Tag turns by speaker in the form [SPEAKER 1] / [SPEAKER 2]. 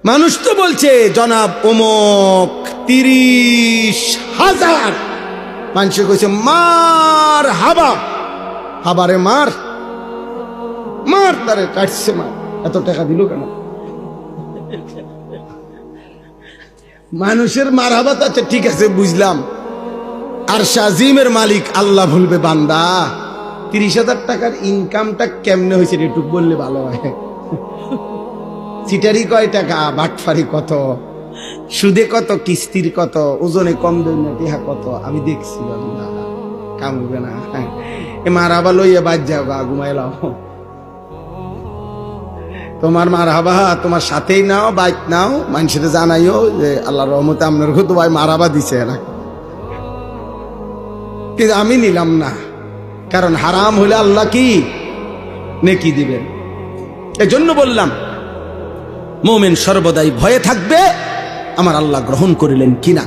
[SPEAKER 1] মানুষ তো বলছে জনাব অমুক 30,000 মানুষে কইছে মার হাবা, হাবারে মার মার, তারে কাটছে মার। এত টাকা দিল কেন? মানুষের মার হাবা তো আচ্ছা ঠিক আছে বুঝলাম, আর শাজিমের মালিক আল্লাহ ভুলবে বান্দা? 30,000 টাকার ইনকামটা কেমনে হয়েছে একটু বললে ভালো হয়। সিটারি কয় টাকা, বাটফারি কত, সুদে কত, কিস্তির কত, ওজনে কম দেয় না টিহা কত, আমি দেখছি বান্দা কামবে না। এ মার হাবা লইয়া বাদ যাও গা, ঘুমাইলাম। তোমার মার হাবা তোমার সাথেই নাও, বাইক নাও, মানুষের জানাইও যে আল্লাহর রহমতে আপনার তো ভাই মার হাবা দিছে এরা, কিন্তু আমি নিলাম না, কারণ হারাম হলে আল্লাহ কি নেকি দিবেন। এজন্য বললাম মুমিন সর্বদাই ভয়ে থাকবে আমার আল্লাহ গ্রহণ করিলেন কিনা।